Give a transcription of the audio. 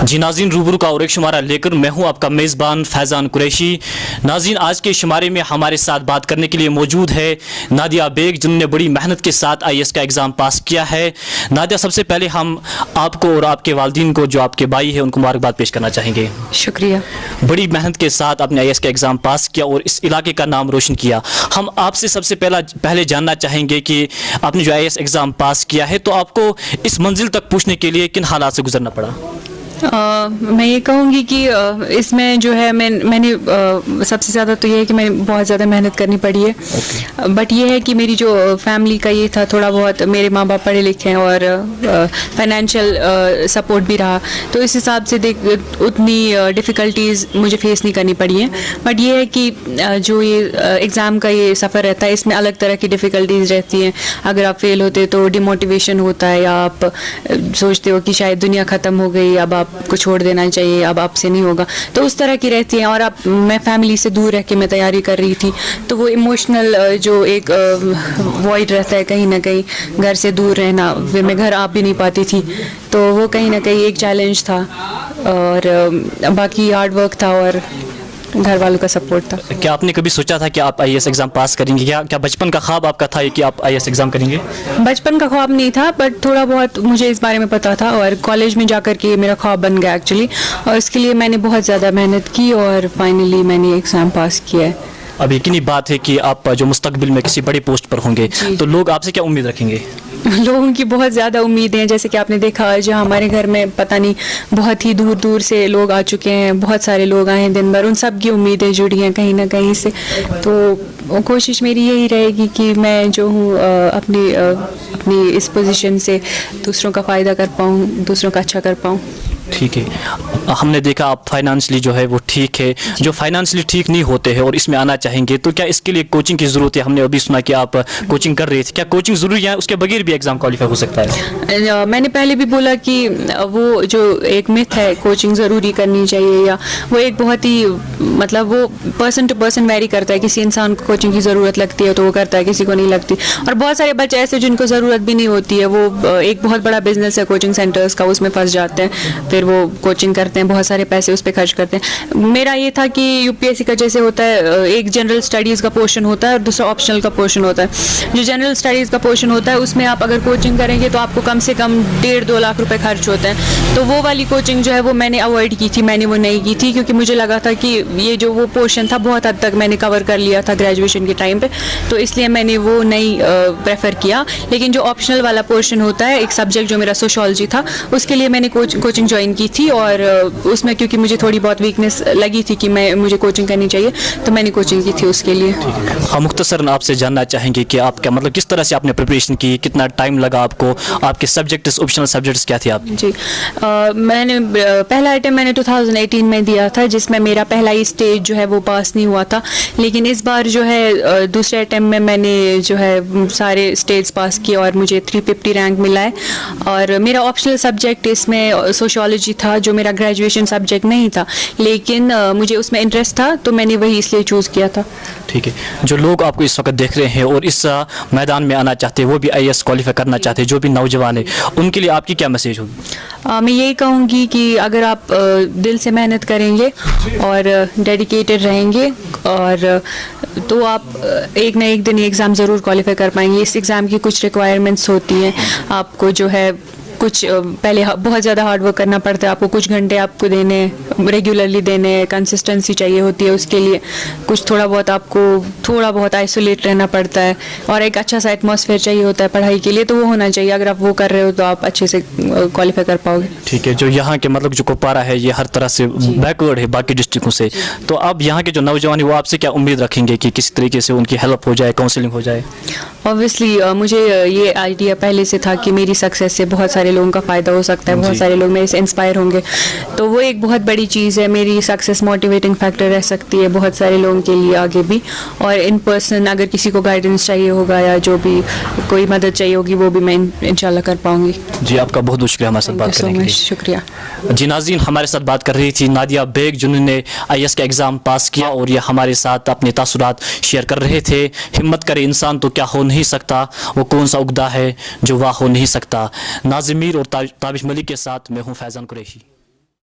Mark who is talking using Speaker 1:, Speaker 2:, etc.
Speaker 1: جی ناظرین، روبرو کا اور ایک شمارہ لے کر میں ہوں آپ کا میزبان فیضان قریشی۔ ناظرین، آج کے شمارے میں ہمارے ساتھ بات کرنے کے لیے موجود ہے نادیہ بیگ، جنہوں نے بڑی محنت کے ساتھ IAS کا ایگزام پاس کیا ہے۔ نادیہ، سب سے پہلے ہم آپ کو اور آپ کے والدین کو، جو آپ کے بھائی ہیں، ان کو مبارکباد پیش کرنا چاہیں گے۔
Speaker 2: شکریہ۔
Speaker 1: بڑی محنت کے ساتھ آپ نے IAS کا ایگزام پاس کیا اور اس علاقے کا نام روشن کیا۔ ہم آپ سے سب سے پہلے جاننا چاہیں گے کہ آپ نے جو IAS ایگزام پاس کیا ہے تو آپ کو اس منزل تک پہنچنے کے لیے کن حالات سے گزرنا پڑا؟
Speaker 2: میں یہ کہوں گی کہ اس میں جو ہے میں نے سب سے زیادہ تو یہ ہے کہ میں بہت زیادہ محنت کرنی پڑی ہے، بٹ یہ ہے کہ میری جو فیملی کا یہ تھا تھوڑا بہت، میرے ماں باپ پڑھے لکھے ہیں اور فائنینشیل سپورٹ بھی رہا، تو اس حساب سے اتنی ڈیفیکلٹیز مجھے فیس نہیں کرنی پڑی ہیں۔ بٹ یہ ہے کہ جو یہ ایگزام کا یہ سفر رہتا ہے، اس میں الگ طرح کی ڈیفیکلٹیز رہتی ہیں۔ اگر آپ فیل ہوتے تو ڈیموٹیویشن ہوتا ہے، یا آپ سوچتے ہو کہ شاید دنیا ختم ہو گئی، اب آپ کو چھوڑ دینا چاہیے، اب آپ سے نہیں ہوگا، تو اس طرح کی رہتی ہیں۔ اور میں فیملی سے دور رہ کے میں تیاری کر رہی تھی، تو وہ ایموشنل جو ایک وائڈ رہتا ہے کہیں نہ کہیں، گھر سے دور رہنا، پھر میں گھر آ بھی نہیں پاتی تھی، تو وہ کہیں نہ کہیں ایک چیلنج تھا، اور باقی ہارڈ ورک تھا اور گھر والوں کا سپورٹ تھا۔
Speaker 1: کیا آپ نے کبھی سوچا تھا کہ آپ IAS ایگزام پاس کریں گے؟ کیا بچپن کا خواب آپ کا تھا کہ آپ IAS ایگزام کریں گے؟
Speaker 2: بچپن کا خواب نہیں تھا، بٹ تھوڑا بہت مجھے اس بارے میں پتا تھا، اور کالج میں جا کر کے میرا خواب بن گیا ایکچولی، اور اس کے لیے میں نے بہت زیادہ محنت کی اور فائنلی میں نے ایگزام پاس کیا ہے۔
Speaker 1: اب یقینی بات ہے کہ آپ جو مستقبل میں کسی بڑی پوسٹ پر ہوں گے، تو لوگ آپ سے کیا امید رکھیں گے؟
Speaker 2: لوگوں کی بہت زیادہ امیدیں ہیں، جیسے کہ آپ نے دیکھا جہاں ہمارے گھر میں پتہ نہیں بہت ہی دور دور سے لوگ آ چکے ہیں، بہت سارے لوگ آئے ہیں دن بھر، ان سب کی امیدیں جڑی ہیں کہیں نہ کہیں سے، تو کوشش میری یہی رہے گی کہ میں جو ہوں اپنی اس پوزیشن سے دوسروں کا فائدہ کر پاؤں، دوسروں کا اچھا کر پاؤں۔
Speaker 1: ٹھیک ہے، ہم نے دیکھا آپ فائنانشلی جو ہے وہ ٹھیک ہے، جو فائنانشلی ٹھیک نہیں ہوتے ہیں اور اس میں آنا چاہیں گے، تو کیا اس کے لیے کوچنگ کی ضرورت ہے؟ ہم نے ابھی سنا کہ آپ کوچنگ کر رہے تھے، کیا کوچنگ ضروری ہے؟ اس کے بغیر بھی ایگزام کوالیفائی ہو سکتا ہے؟
Speaker 2: میں نے پہلے بھی بولا کہ وہ جو ایک متھ ہے کوچنگ ضروری کرنی چاہیے، یا وہ ایک بہت ہی مطلب وہ پرسن ٹو پرسن ویری کرتا ہے، کسی انسان کو کوچنگ کی ضرورت لگتی ہے تو وہ کرتا ہے، کسی کو نہیں لگتی، اور بہت سارے بچے ایسے جن کو ضرورت بھی نہیں ہوتی ہے، وہ ایک بہت بڑا بزنس ہے کوچنگ سینٹرز کا، اس میں پھنس جاتے ہیں، پھر وہ کوچنگ کرتے ہیں، بہت سارے پیسے اس پہ خرچ کرتے ہیں۔ میرا یہ تھا کہ UPSC کا جیسے ہوتا ہے، ایک جنرل اسٹڈیز کا پورشن ہوتا ہے اور دوسرا آپشنل کا پورشن ہوتا ہے۔ جو جنرل اسٹڈیز کا پورشن ہوتا ہے اس میں آپ اگر کوچنگ کریں گے تو آپ کو کم سے کم 1.5-2 لاکھ روپے خرچ ہوتے ہیں، تو وہ والی کوچنگ جو ہے وہ میں نے اوائڈ کی تھی، میں نے وہ نہیں کی تھی، کیونکہ مجھے لگا تھا کہ یہ جو وہ پورشن تھا بہت حد تک میں نے کور کر لیا تھا گریجویشن کے ٹائم پہ، تو اس لیے میں نے وہ نہیں پریفر کیا۔ لیکن جو آپشنل والا پورشن ہوتا ہے، ایک سبجیکٹ جو میرا سوشیالوجی تھا، اس کے لیے میں نے کوچنگ جوائن کی تھی، اور اس میں کیونکہ مجھے تھوڑی بہت ویکنیس لگی تھی کہ مجھے کوچنگ کرنی چاہیے، تو میں نے کوچنگ کی تھی اس کے لیے۔
Speaker 1: ہم مختصراً آپ سے جاننا چاہیں گے کہ آپ کا مطلب کس طرح سے آپ نے پریپریشن کی، کتنا ٹائم لگا آپ کو، آپ کے سبجیکٹس، آپشنل سبجیکٹس کیا تھے آپ؟
Speaker 2: جی، میں نے پہلا اٹیمپٹ میں نے 2018 میں دیا تھا، جس میں میرا پہلا ہی اسٹیج جو ہے وہ پاس نہیں ہوا تھا، لیکن اس بار جو ہے دوسرے اٹیمپٹ میں نے جو ہے سارے اسٹیج پاس کیے اور مجھے 350 رینک ملا ہے، اور میرا آپشنل سبجیکٹ اس میں سوشیالوجی تھا، جو میرا گریجویشن سبجیکٹ نہیں تھا، لیکن مجھے اس میں انٹرسٹ تھا تو میں نے وہی اس لیے چوز کیا تھا۔
Speaker 1: ٹھیک ہے، جو لوگ آپ کو اس وقت دیکھ رہے ہیں اور اس میدان میں آنا چاہتے ہیں، وہ بھی IAS کوالیفائی کرنا چاہتے ہیں، جو بھی نوجوان ہیں، ان کے لیے آپ کی کیا میسیج ہوگی؟
Speaker 2: میں یہی کہوں گی کہ اگر آپ دل سے محنت کریں گے اور ڈیڈیکیٹڈ رہیں گے، اور تو آپ ایک نہ ایک دن یہ ایگزام ضرور کوالیفائی کر پائیں گے۔ اس ایگزام کی کچھ ریکوائرمنٹس ہوتی ہیں، آپ کو جو ہے کچھ پہلے بہت زیادہ ہارڈ ورک کرنا پڑتا ہے، آپ کو کچھ گھنٹے آپ کو دینے، ریگولرلی دینے، کنسسٹنسی چاہیے ہوتی ہے اس کے لیے، کچھ تھوڑا بہت آپ کو تھوڑا بہت آئسولیٹ رہنا پڑتا ہے، اور ایک اچھا سا ایٹماسفیئر چاہیے ہوتا ہے پڑھائی کے لیے، تو وہ ہونا چاہیے۔ اگر آپ وہ کر رہے ہو تو آپ اچھے سے کوالیفائی کر پاؤ گے۔
Speaker 1: ٹھیک ہے، جو یہاں کے مطلب جو کپوارہ ہے یہ ہر طرح سے بیکورڈ ہے باقی ڈسٹرکوں سے، تو اب یہاں کے جو نوجوان ہیں وہ آپ سے کیا امید رکھیں گے کہ کس طریقے سے ان کی ہیلپ ہو جائے، کاؤنسلنگ ہو جائے؟
Speaker 2: اوبویسلی مجھے یہ آئیڈیا پہلے سے تھا کہ میری سکسیس سے بہت سارے لوگوں کا فائدہ ہو سکتا ہے، بہت سارے لوگ میرے سے انسپائر ہوں گے، تو وہ ایک بہت بڑی چیز ہے، میری سکسیس موٹیویٹنگ فیکٹر رہ سکتی ہے بہت سارے لوگوں کے لیے آگے بھی، اور ان پرسن اگر کسی کو گائیڈنس چاہیے ہوگا یا جو بھی کوئی مدد چاہیے ہوگی وہ بھی میں انشاءاللہ کر پاؤں گی۔
Speaker 1: جی، آپ کا بہت بہت شکریہ ہمارے ساتھ بات کرنے کے لیے۔
Speaker 2: شکریہ۔
Speaker 1: جی ناظرین، ہمارے ساتھ بات کر رہی تھی نادیہ بیگ، جنہوں نے IAS کا ایگزام پاس کیا اور یہ ہمارے ساتھ اپنے تاثرات شیئر کر رہے تھے۔ ہمت کرے انسان تو کیا ہو نہیں سکتا، وہ کون سا عقدہ ہے جو واہ ہو نہیں سکتا۔ ناظم میر اور تابش ملک کے ساتھ میں ہوں فیضان قریشی۔